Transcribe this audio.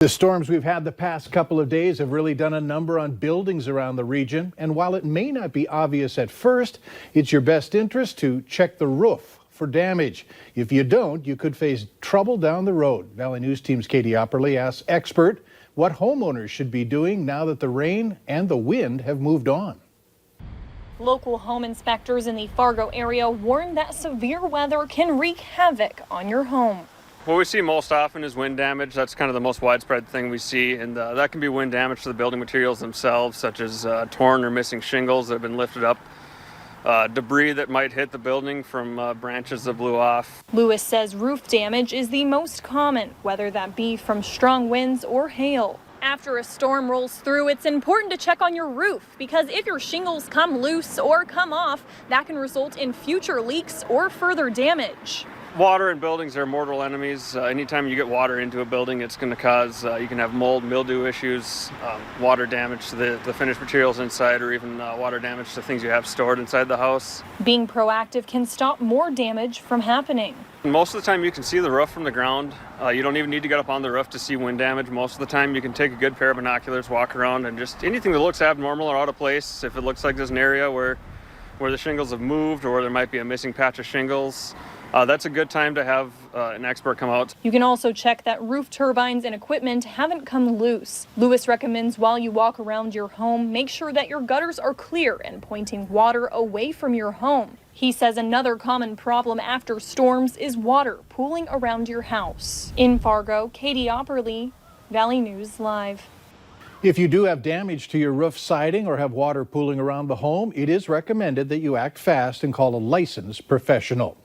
The storms we've had the past couple of days have really done a number on buildings around the region. And while it may not be obvious at first, it's your best interest to check the roof for damage. If you don't, you could face trouble down the road. Valley News Team's Katie Opperly asks expert what homeowners should be doing now that the rain and the wind have moved on. Local home inspectors in the Fargo area warn that severe weather can wreak havoc on your home. What we see most often is wind damage. That's kind of the most widespread thing we see, and that can be wind damage to the building materials themselves, such as torn or missing shingles that have been lifted up, debris that might hit the building from branches that blew off. Lewis says roof damage is the most common, whether that be from strong winds or hail. After a storm rolls through, it's important to check on your roof because if your shingles come loose or come off, that can result in future leaks or further damage. Water in buildings are mortal enemies. Anytime you get water into a building, it's going to cause, you can have mold, mildew issues, water damage to the finished materials inside, or even water damage to things you have stored inside the house. Being proactive can stop more damage from happening. Most of the time you can see the roof from the ground. You don't even need to get up on the roof to see wind damage. Most of the time you can take a good pair of binoculars, walk around, and just anything that looks abnormal or out of place, if it looks like there's an area where the shingles have moved or there might be a missing patch of shingles, that's a good time to have an expert come out. You can also check that roof turbines and equipment haven't come loose. Lewis recommends while you walk around your home, make sure that your gutters are clear and pointing water away from your home. He says another common problem after storms is water pooling around your house. In Fargo, Katie Opperly, Valley News Live. If you do have damage to your roof siding or have water pooling around the home, it is recommended that you act fast and call a licensed professional.